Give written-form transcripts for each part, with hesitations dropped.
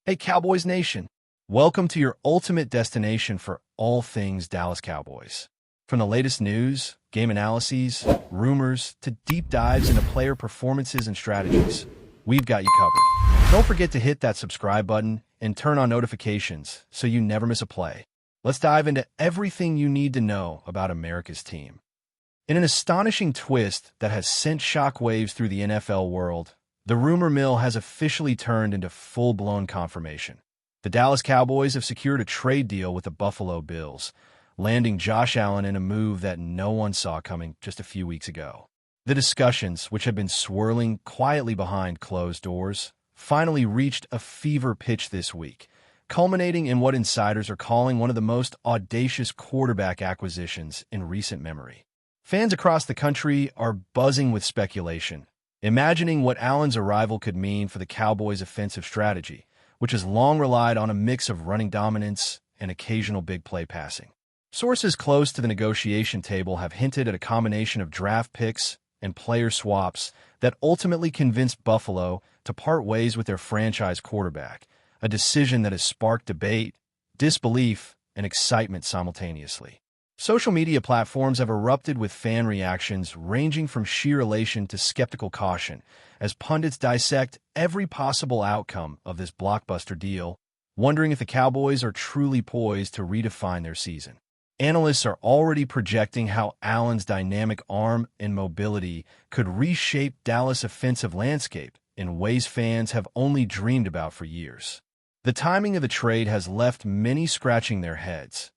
Hey, Cowboys Nation. Welcome to your ultimate destination for all things Dallas Cowboys. From the latest news, game analyses, rumors, to deep dives into player performances and strategies, we've got you covered. Don't forget to hit that subscribe button and turn on notifications so you never miss a play. Let's dive into everything you need to know about America's team. In an astonishing twist that has sent shockwaves through the NFL world, the rumor mill has officially turned into full-blown confirmation. The Dallas Cowboys have secured a trade deal with the Buffalo Bills, landing Josh Allen in a move that no one saw coming just a few weeks ago. The discussions, which have been swirling quietly behind closed doors, finally reached a fever pitch this week, culminating in what insiders are calling one of the most audacious quarterback acquisitions in recent memory. Fans across the country are buzzing with speculation, imagining what Allen's arrival could mean for the Cowboys' offensive strategy, which has long relied on a mix of running dominance and occasional big play passing. Sources close to the negotiation table have hinted at a combination of draft picks and player swaps that ultimately convinced Buffalo to part ways with their franchise quarterback, a decision that has sparked debate, disbelief, and excitement simultaneously. Social media platforms have erupted with fan reactions ranging from sheer elation to skeptical caution as pundits dissect every possible outcome of this blockbuster deal, wondering if the Cowboys are truly poised to redefine their season. Analysts are already projecting how Allen's dynamic arm and mobility could reshape Dallas' offensive landscape in ways fans have only dreamed about for years. The timing of the trade has left many scratching their heads,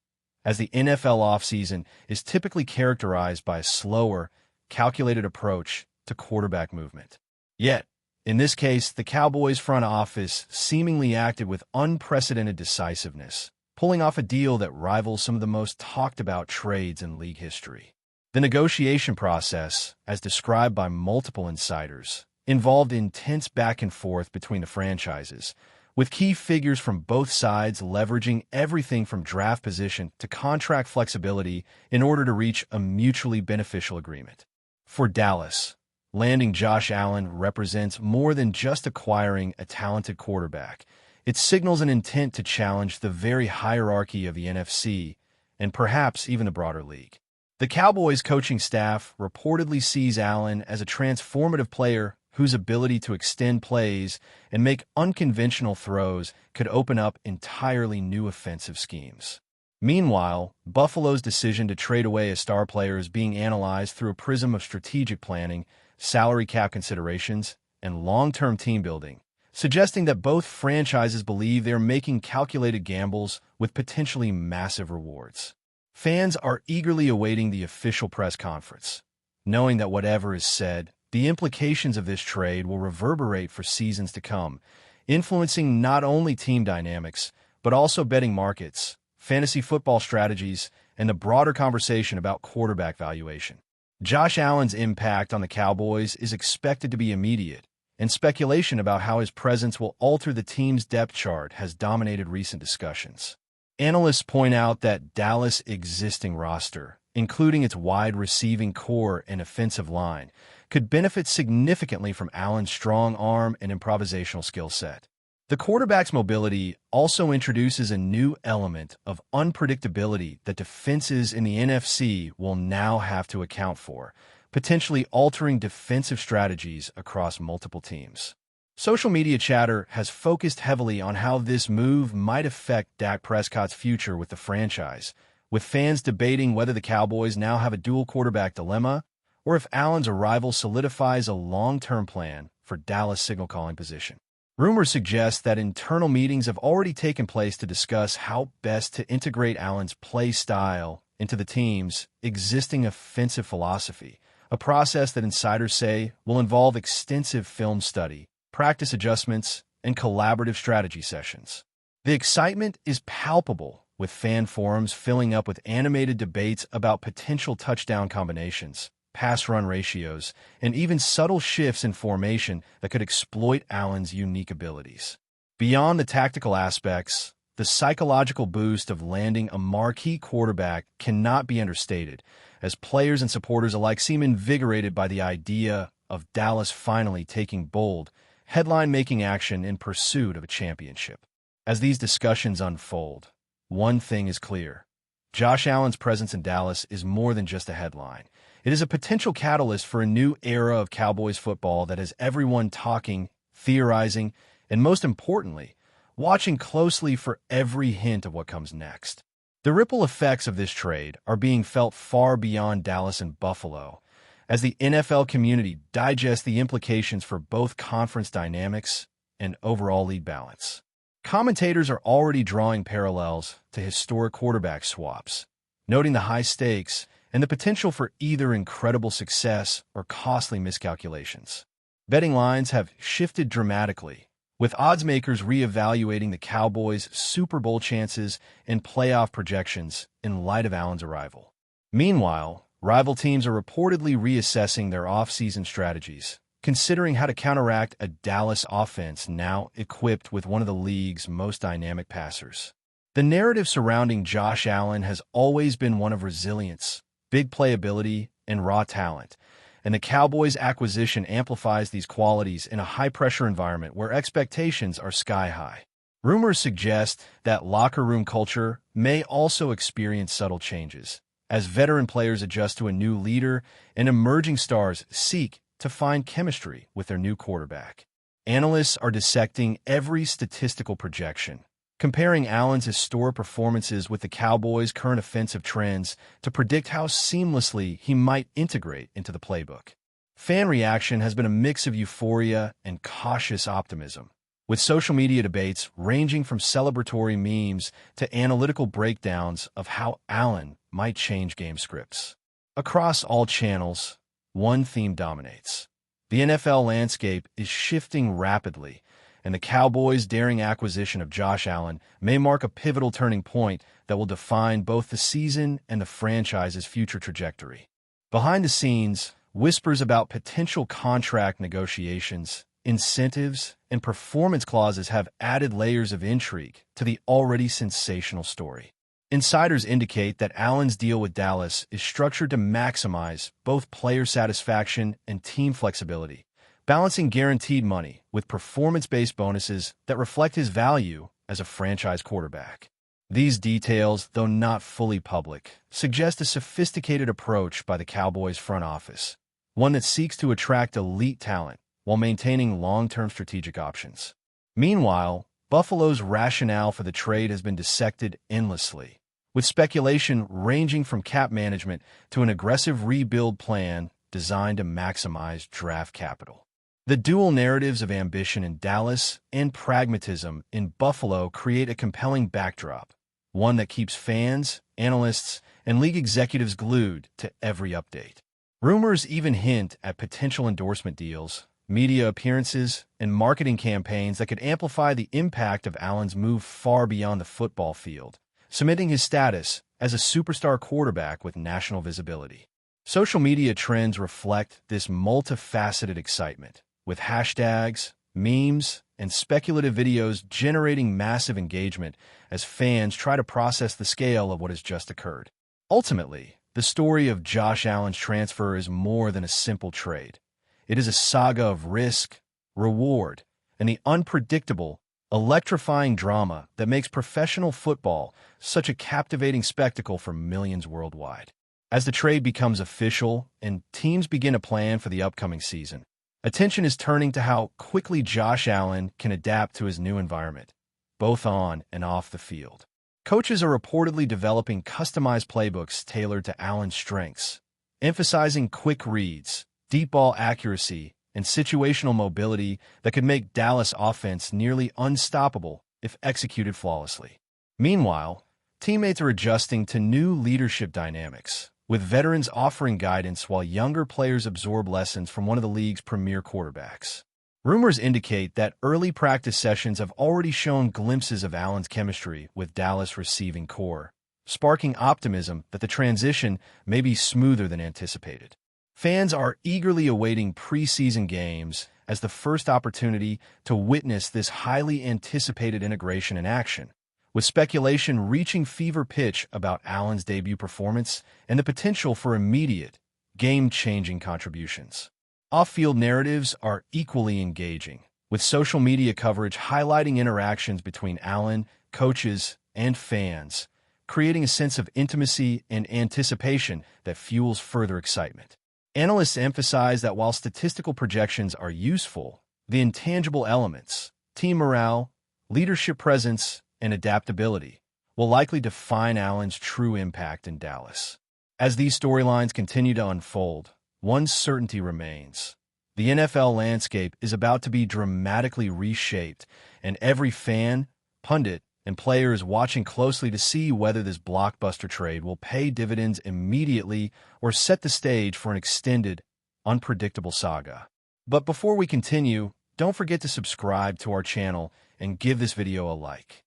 as the NFL offseason is typically characterized by a slower, calculated approach to quarterback movement. Yet, in this case, the Cowboys' front office seemingly acted with unprecedented decisiveness, pulling off a deal that rivals some of the most talked-about trades in league history. The negotiation process, as described by multiple insiders, involved intense back and forth between the franchises, with key figures from both sides leveraging everything from draft position to contract flexibility in order to reach a mutually beneficial agreement. For Dallas, landing Josh Allen represents more than just acquiring a talented quarterback. It signals an intent to challenge the very hierarchy of the NFC and perhaps even the broader league. The Cowboys coaching staff reportedly sees Allen as a transformative player whose ability to extend plays and make unconventional throws could open up entirely new offensive schemes. Meanwhile, Buffalo's decision to trade away a star player is being analyzed through a prism of strategic planning, salary cap considerations, and long-term team building, suggesting that both franchises believe they are making calculated gambles with potentially massive rewards. Fans are eagerly awaiting the official press conference, knowing that whatever is said, the implications of this trade will reverberate for seasons to come, influencing not only team dynamics, but also betting markets, fantasy football strategies, and the broader conversation about quarterback valuation. Josh Allen's impact on the Cowboys is expected to be immediate, and speculation about how his presence will alter the team's depth chart has dominated recent discussions. Analysts point out that Dallas' existing roster, including its wide receiving core and offensive line, could benefit significantly from Allen's strong arm and improvisational skill set. The quarterback's mobility also introduces a new element of unpredictability that defenses in the NFC will now have to account for, potentially altering defensive strategies across multiple teams. Social media chatter has focused heavily on how this move might affect Dak Prescott's future with the franchise, with fans debating whether the Cowboys now have a dual quarterback dilemma or if Allen's arrival solidifies a long-term plan for Dallas' signal-calling position. Rumors suggest that internal meetings have already taken place to discuss how best to integrate Allen's play style into the team's existing offensive philosophy, a process that insiders say will involve extensive film study, practice adjustments, and collaborative strategy sessions. The excitement is palpable, with fan forums filling up with animated debates about potential touchdown combinations, pass-run ratios, and even subtle shifts in formation that could exploit Allen's unique abilities. Beyond the tactical aspects, the psychological boost of landing a marquee quarterback cannot be understated, as players and supporters alike seem invigorated by the idea of Dallas finally taking bold, headline-making action in pursuit of a championship. As these discussions unfold, one thing is clear. Josh Allen's presence in Dallas is more than just a headline. It is a potential catalyst for a new era of Cowboys football that has everyone talking, theorizing, and most importantly, watching closely for every hint of what comes next. The ripple effects of this trade are being felt far beyond Dallas and Buffalo, as the NFL community digests the implications for both conference dynamics and overall league balance. Commentators are already drawing parallels to historic quarterback swaps, noting the high stakes and the potential for either incredible success or costly miscalculations. Betting lines have shifted dramatically, with odds makers reevaluating the Cowboys' Super Bowl chances and playoff projections in light of Allen's arrival. Meanwhile, rival teams are reportedly reassessing their offseason strategies, considering how to counteract a Dallas offense now equipped with one of the league's most dynamic passers. The narrative surrounding Josh Allen has always been one of resilience, big playability, and raw talent, and the Cowboys' acquisition amplifies these qualities in a high-pressure environment where expectations are sky-high. Rumors suggest that locker room culture may also experience subtle changes, as veteran players adjust to a new leader and emerging stars seek to find chemistry with their new quarterback. Analysts are dissecting every statistical projection, comparing Allen's historic performances with the Cowboys' current offensive trends to predict how seamlessly he might integrate into the playbook. Fan reaction has been a mix of euphoria and cautious optimism, with social media debates ranging from celebratory memes to analytical breakdowns of how Allen might change game scripts. Across all channels, one theme dominates. The NFL landscape is shifting rapidly, and the Cowboys' daring acquisition of Josh Allen may mark a pivotal turning point that will define both the season and the franchise's future trajectory. Behind the scenes, whispers about potential contract negotiations, incentives, and performance clauses have added layers of intrigue to the already sensational story. Insiders indicate that Allen's deal with Dallas is structured to maximize both player satisfaction and team flexibility, balancing guaranteed money with performance-based bonuses that reflect his value as a franchise quarterback. These details, though not fully public, suggest a sophisticated approach by the Cowboys front office, one that seeks to attract elite talent while maintaining long-term strategic options. Meanwhile, Buffalo's rationale for the trade has been dissected endlessly, with speculation ranging from cap management to an aggressive rebuild plan designed to maximize draft capital. The dual narratives of ambition in Dallas and pragmatism in Buffalo create a compelling backdrop, one that keeps fans, analysts, and league executives glued to every update. Rumors even hint at potential endorsement deals, media appearances, and marketing campaigns that could amplify the impact of Allen's move far beyond the football field, cementing his status as a superstar quarterback with national visibility. Social media trends reflect this multifaceted excitement, with hashtags, memes, and speculative videos generating massive engagement as fans try to process the scale of what has just occurred. Ultimately, the story of Josh Allen's transfer is more than a simple trade. It is a saga of risk, reward, and the unpredictable, electrifying drama that makes professional football such a captivating spectacle for millions worldwide. As the trade becomes official and teams begin to plan for the upcoming season, attention is turning to how quickly Josh Allen can adapt to his new environment, both on and off the field. Coaches are reportedly developing customized playbooks tailored to Allen's strengths, emphasizing quick reads, deep ball accuracy, and situational mobility that could make Dallas offense nearly unstoppable if executed flawlessly. Meanwhile, teammates are adjusting to new leadership dynamics, with veterans offering guidance while younger players absorb lessons from one of the league's premier quarterbacks. Rumors indicate that early practice sessions have already shown glimpses of Allen's chemistry with Dallas' receiving core, sparking optimism that the transition may be smoother than anticipated. Fans are eagerly awaiting preseason games as the first opportunity to witness this highly anticipated integration in action, with speculation reaching fever pitch about Allen's debut performance and the potential for immediate, game-changing contributions. Off-field narratives are equally engaging, with social media coverage highlighting interactions between Allen, coaches, and fans, creating a sense of intimacy and anticipation that fuels further excitement. Analysts emphasize that while statistical projections are useful, the intangible elements, team morale, leadership presence, and adaptability, will likely define Allen's true impact in Dallas. As these storylines continue to unfold, one certainty remains. The NFL landscape is about to be dramatically reshaped, and every fan, pundit, and player is watching closely to see whether this blockbuster trade will pay dividends immediately or set the stage for an extended, unpredictable saga. But before we continue, don't forget to subscribe to our channel and give this video a like.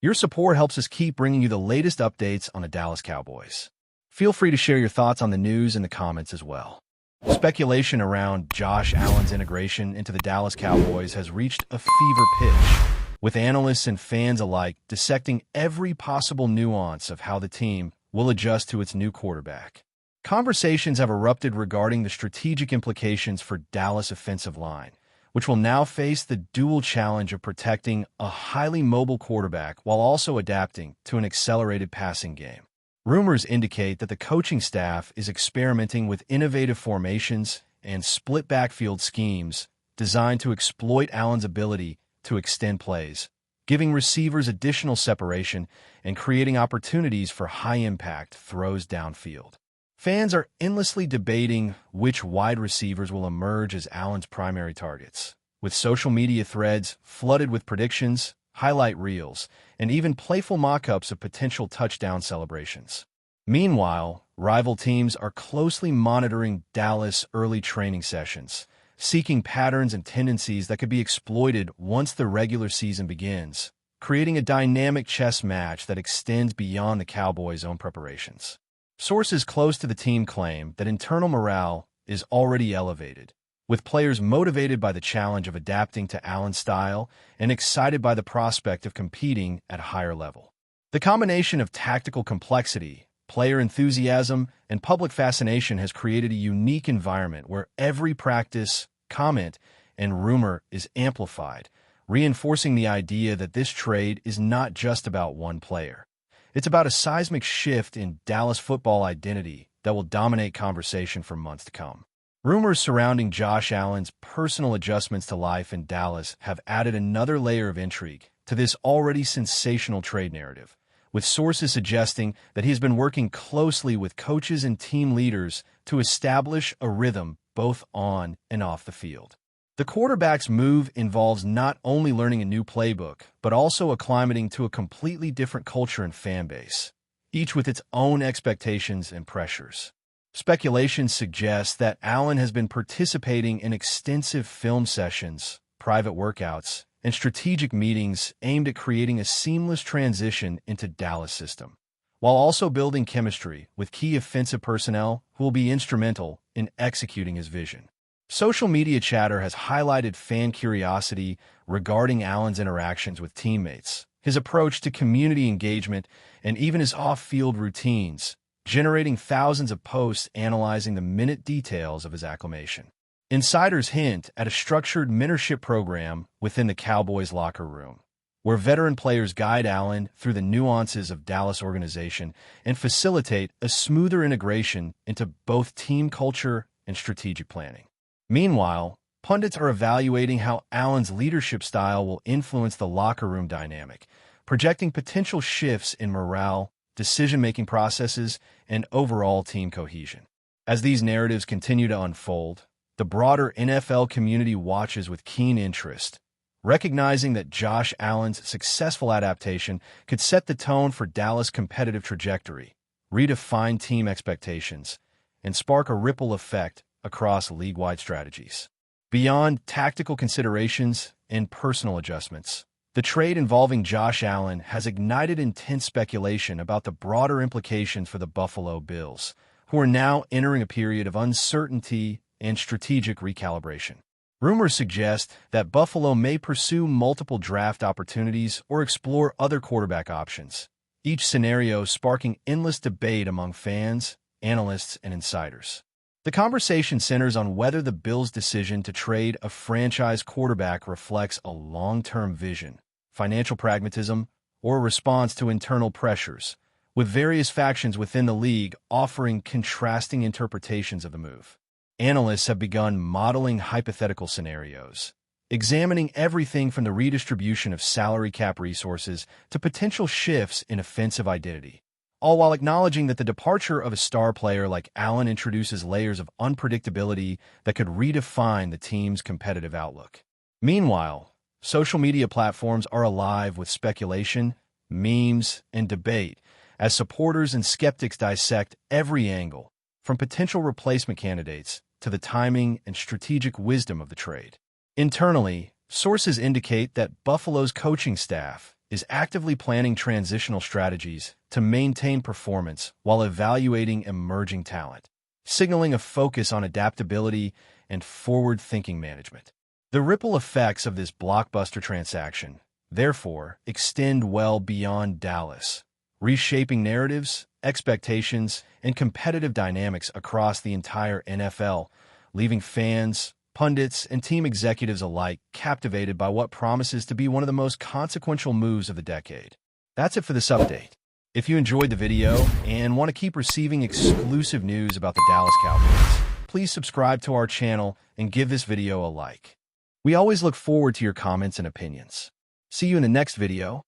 Your support helps us keep bringing you the latest updates on the Dallas Cowboys. Feel free to share your thoughts on the news in the comments as well. Speculation around Josh Allen's integration into the Dallas Cowboys has reached a fever pitch, with analysts and fans alike dissecting every possible nuance of how the team will adjust to its new quarterback. Conversations have erupted regarding the strategic implications for Dallas' offensive line, which will now face the dual challenge of protecting a highly mobile quarterback while also adapting to an accelerated passing game. Rumors indicate that the coaching staff is experimenting with innovative formations and split backfield schemes designed to exploit Allen's ability to extend plays, giving receivers additional separation and creating opportunities for high-impact throws downfield. Fans are endlessly debating which wide receivers will emerge as Allen's primary targets, with social media threads flooded with predictions, highlight reels, and even playful mock-ups of potential touchdown celebrations. Meanwhile, rival teams are closely monitoring Dallas' early training sessions, seeking patterns and tendencies that could be exploited once the regular season begins, creating a dynamic chess match that extends beyond the Cowboys' own preparations. Sources close to the team claim that internal morale is already elevated, with players motivated by the challenge of adapting to Allen's style and excited by the prospect of competing at a higher level. The combination of tactical complexity, player enthusiasm, and public fascination has created a unique environment where every practice, comment, and rumor is amplified, reinforcing the idea that this trade is not just about one player. It's about a seismic shift in Dallas football identity that will dominate conversation for months to come. Rumors surrounding Josh Allen's personal adjustments to life in Dallas have added another layer of intrigue to this already sensational trade narrative, with sources suggesting that he has been working closely with coaches and team leaders to establish a rhythm both on and off the field. The quarterback's move involves not only learning a new playbook, but also acclimating to a completely different culture and fan base, each with its own expectations and pressures. Speculation suggests that Allen has been participating in extensive film sessions, private workouts, and strategic meetings aimed at creating a seamless transition into Dallas' system, while also building chemistry with key offensive personnel who will be instrumental in executing his vision. Social media chatter has highlighted fan curiosity regarding Allen's interactions with teammates, his approach to community engagement, and even his off-field routines, generating thousands of posts analyzing the minute details of his acclimation. Insiders hint at a structured mentorship program within the Cowboys locker room, where veteran players guide Allen through the nuances of Dallas organization and facilitate a smoother integration into both team culture and strategic planning. Meanwhile, pundits are evaluating how Allen's leadership style will influence the locker room dynamic, projecting potential shifts in morale, decision-making processes, and overall team cohesion. As these narratives continue to unfold, the broader NFL community watches with keen interest, recognizing that Josh Allen's successful adaptation could set the tone for Dallas' competitive trajectory, redefine team expectations, and spark a ripple effect across league-wide strategies. Beyond tactical considerations and personal adjustments, the trade involving Josh Allen has ignited intense speculation about the broader implications for the Buffalo Bills, who are now entering a period of uncertainty and strategic recalibration. Rumors suggest that Buffalo may pursue multiple draft opportunities or explore other quarterback options, each scenario sparking endless debate among fans, analysts, and insiders. The conversation centers on whether the Bills' decision to trade a franchise quarterback reflects a long-term vision, financial pragmatism, or a response to internal pressures, with various factions within the league offering contrasting interpretations of the move. Analysts have begun modeling hypothetical scenarios, examining everything from the redistribution of salary cap resources to potential shifts in offensive identity, all while acknowledging that the departure of a star player like Allen introduces layers of unpredictability that could redefine the team's competitive outlook. Meanwhile, social media platforms are alive with speculation, memes, and debate as supporters and skeptics dissect every angle, from potential replacement candidates to the timing and strategic wisdom of the trade. Internally, sources indicate that Buffalo's coaching staff is actively planning transitional strategies to maintain performance while evaluating emerging talent, signaling a focus on adaptability and forward-thinking management. The ripple effects of this blockbuster transaction, therefore, extend well beyond Dallas, reshaping narratives, expectations, and competitive dynamics across the entire NFL, leaving fans, pundits, and team executives alike captivated by what promises to be one of the most consequential moves of the decade. That's it for this update. If you enjoyed the video and want to keep receiving exclusive news about the Dallas Cowboys, please subscribe to our channel and give this video a like. We always look forward to your comments and opinions. See you in the next video.